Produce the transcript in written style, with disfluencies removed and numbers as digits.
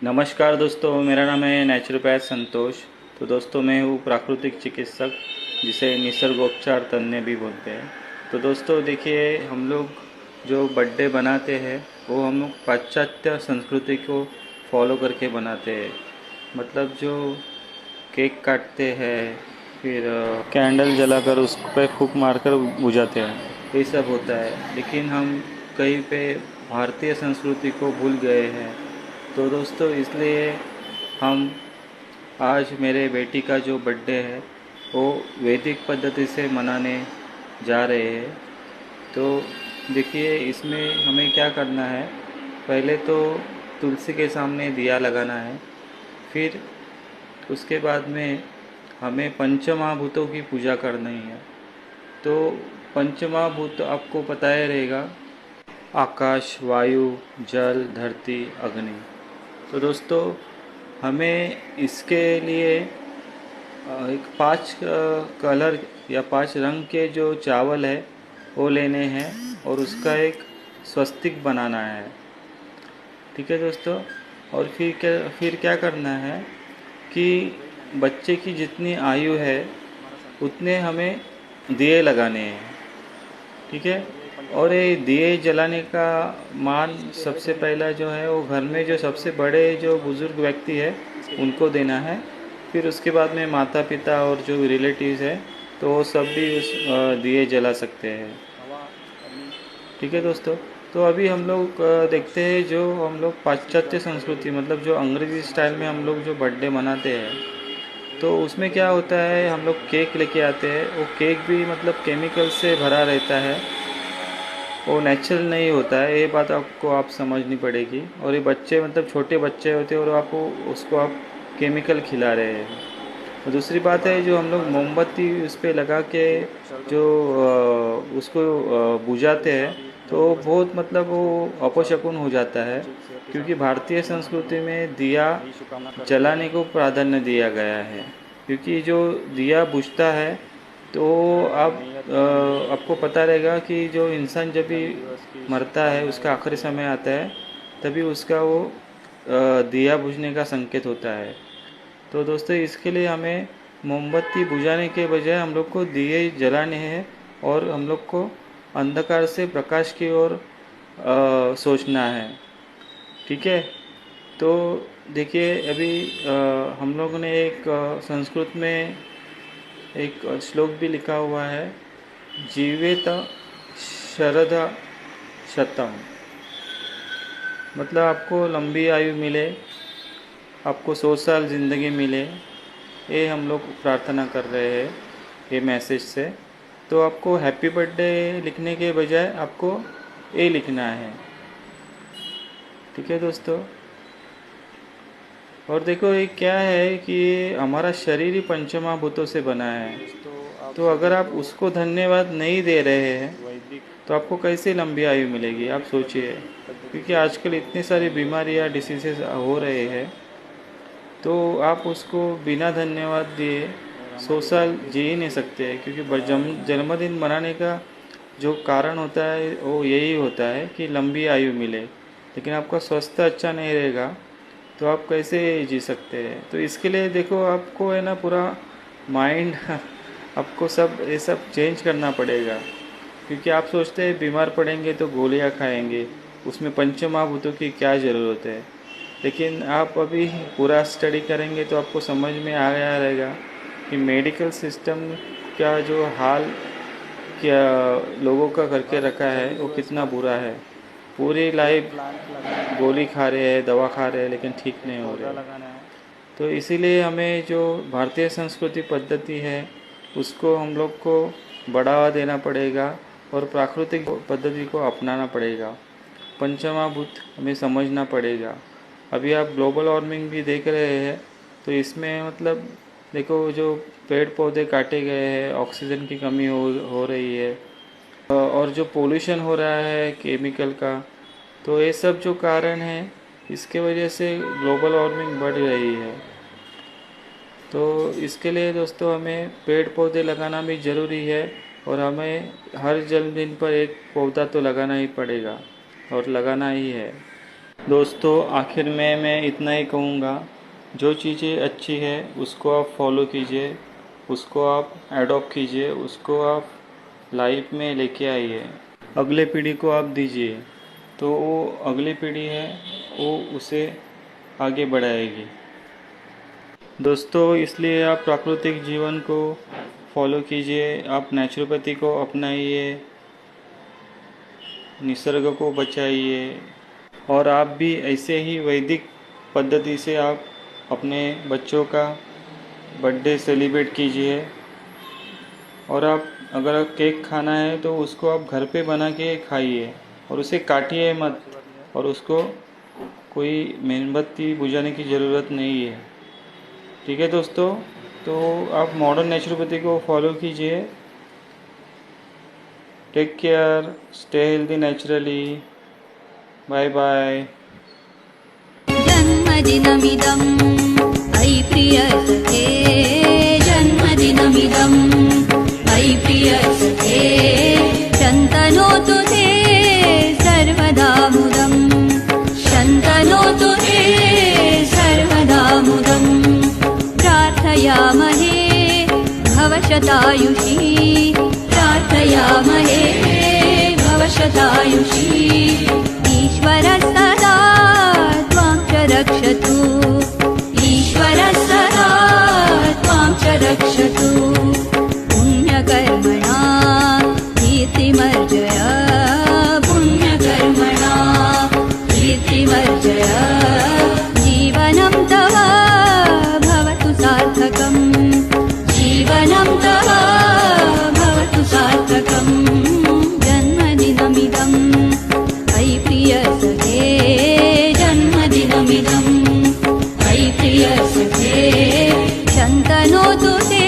नमस्कार दोस्तों, मेरा नाम है नेचुरोपैथ संतोष। तो दोस्तों, मैं हूँ प्राकृतिक चिकित्सक, जिसे निसर्गोपचार तज्ञ भी बोलते हैं। तो दोस्तों देखिए, हम लोग जो बर्थडे बनाते हैं वो हम लोग पाश्चात्य संस्कृति को फॉलो करके बनाते हैं। मतलब जो केक काटते हैं, फिर कैंडल जलाकर उस पर फूंक मारकर बुझाते हैं, ये सब होता है। लेकिन हम कहीं पे भारतीय संस्कृति को भूल गए हैं। तो दोस्तों इसलिए हम आज मेरे बेटी का जो बर्थडे है वो वैदिक पद्धति से मनाने जा रहे हैं। तो देखिए, इसमें हमें क्या करना है। पहले तो तुलसी के सामने दिया लगाना है। फिर उसके बाद में हमें पंचमहाभूतों की पूजा करनी है। तो पंचमहाभूत आपको पता ही रहेगा, आकाश, वायु, जल, धरती, अग्नि। तो दोस्तों, हमें इसके लिए एक 5 कलर या 5 रंग के जो चावल है वो लेने हैं और उसका एक स्वस्तिक बनाना है। ठीक है दोस्तों। और फिर क्या करना है कि बच्चे की जितनी आयु है उतने हमें दिए लगाने हैं। ठीक है। और ये दिए जलाने का मान सबसे पहला जो है वो घर में जो सबसे बड़े जो बुज़ुर्ग व्यक्ति है उनको देना है। फिर उसके बाद में माता पिता और जो रिलेटिव्स है तो वो सब भी उस दिए जला सकते हैं। ठीक है दोस्तों। तो अभी हम लोग देखते हैं जो हम लोग पाश्चात्य संस्कृति, मतलब जो अंग्रेज़ी स्टाइल में हम लोग जो बर्थडे मनाते हैं, तो उसमें क्या होता है, हम लोग केक लेके आते हैं। वो केक भी मतलब केमिकल से भरा रहता है, वो नेचुरल नहीं होता है। ये बात आपको आप समझनी पड़ेगी। और ये बच्चे मतलब छोटे बच्चे होते हैं और आपको उसको आप केमिकल खिला रहे हैं। और दूसरी बात है, जो हम लोग मोमबत्ती उस पर लगा के जो उसको बुझाते हैं, तो बहुत मतलब वो अपशकुन हो जाता है। क्योंकि भारतीय संस्कृति में दिया जलाने को प्राधान्य दिया गया है। क्योंकि जो दिया बुझता है तो आप आपको पता रहेगा कि जो इंसान जब भी मरता है, उसका आखिरी समय आता है, तभी उसका वो दिया बुझने का संकेत होता है। तो दोस्तों, इसके लिए हमें मोमबत्ती बुझाने के बजाय हम लोग को दिए जलाने हैं और हम लोग को अंधकार से प्रकाश की ओर सोचना है। ठीक है। तो देखिए, अभी हम लोगों ने एक संस्कृत में एक श्लोक भी लिखा हुआ है, जीवेत शरदा शतम। मतलब आपको लंबी आयु मिले, आपको 100 साल ज़िंदगी मिले, ये हम लोग प्रार्थना कर रहे हैं ये मैसेज से। तो आपको हैप्पी बर्थडे लिखने के बजाय आपको ये लिखना है। ठीक है दोस्तों। और देखो, ये क्या है कि ये हमारा शरीर ही पंचमहाभूतों से बना है। तो अगर आप उसको धन्यवाद नहीं दे रहे हैं तो आपको कैसे लंबी आयु मिलेगी, आप सोचिए। क्योंकि आजकल इतनी सारी बीमारियां, डिसीजेस हो रहे हैं, तो आप उसको बिना धन्यवाद दिए 100 साल जी ही नहीं सकते। क्योंकि जन्मदिन मनाने का जो कारण होता है वो यही होता है कि लंबी आयु मिले। लेकिन आपका स्वास्थ्य अच्छा नहीं रहेगा तो आप कैसे जी सकते हैं। तो इसके लिए देखो, आपको है ना पूरा माइंड आपको सब ये सब चेंज करना पड़ेगा। क्योंकि आप सोचते हैं बीमार पड़ेंगे तो गोलियां खाएंगे, उसमें पंचमहाभूतों की क्या ज़रूरत है। लेकिन आप अभी पूरा स्टडी करेंगे तो आपको समझ में आ गया रहेगा कि मेडिकल सिस्टम का जो हाल क्या लोगों का करके रखा है वो कितना बुरा है। पूरी लाइफ गोली खा रहे हैं, दवा खा रहे हैं, लेकिन ठीक नहीं हो रहे। तो इसीलिए हमें जो भारतीय संस्कृति पद्धति है उसको हम लोग को बढ़ावा देना पड़ेगा और प्राकृतिक पद्धति को अपनाना पड़ेगा। पंचमहाभूत हमें समझना पड़ेगा। अभी आप ग्लोबल वार्मिंग भी देख रहे हैं, तो इसमें मतलब देखो, जो पेड़ पौधे काटे गए हैं, ऑक्सीजन की कमी हो रही है, और जो पोल्यूशन हो रहा है केमिकल का, तो ये सब जो कारण है इसके वजह से ग्लोबल वार्मिंग बढ़ रही है। तो इसके लिए दोस्तों हमें पेड़ पौधे लगाना भी ज़रूरी है। और हमें हर जन्मदिन पर एक पौधा तो लगाना ही पड़ेगा और लगाना ही है। दोस्तों आखिर में मैं इतना ही कहूँगा, जो चीज़ें अच्छी है उसको आप फॉलो कीजिए, उसको आप एडॉप्ट कीजिए, उसको आप लाइफ में लेके आइए, अगले पीढ़ी को आप दीजिए, तो वो अगली पीढ़ी है वो उसे आगे बढ़ाएगी। दोस्तों इसलिए आप प्राकृतिक जीवन को फॉलो कीजिए, आप नेचुरोपैथी को अपनाइए, निसर्ग को बचाइए, और आप भी ऐसे ही वैदिक पद्धति से आप अपने बच्चों का बर्थडे सेलिब्रेट कीजिए। और आप अगर केक खाना है तो उसको आप घर पे बना के खाइए और उसे काटिए मत, और उसको कोई मेणबत्ती बुझाने की ज़रूरत नहीं है। ठीक है दोस्तों, तो आप मॉडर्न नेचुरोपैथी को फॉलो कीजिए। Take care, stay healthy naturally, bye bye. जन्मदिनमिदं अयि प्रियसखे, जन्मदिनमिदं अयि प्रियसखे, शन्तनोतु ते सर्वदा मुदं, शन्तनोतु ते सर्वदा मुदं। प्रार्थयामहे भवशतायुषी, प्रार्थयामहे भवशतायुषी। ईश्वरः सदा त्वां च रक्षतु, ईश्वरः सदा त्वां च रक्षतु। पुण्यकर्मणा कीर्तिमर्जय, पुण्यकर्मणा कीर्तिमर्जय। जीवनं तव भवतु सार्थकम्, जीवनं तव भवतु सार्थकम्। जन्मदिनमिदं अयि प्रियसखे, जन्मदिनमिदं अयि प्रियसखे, शन्तनोतु ते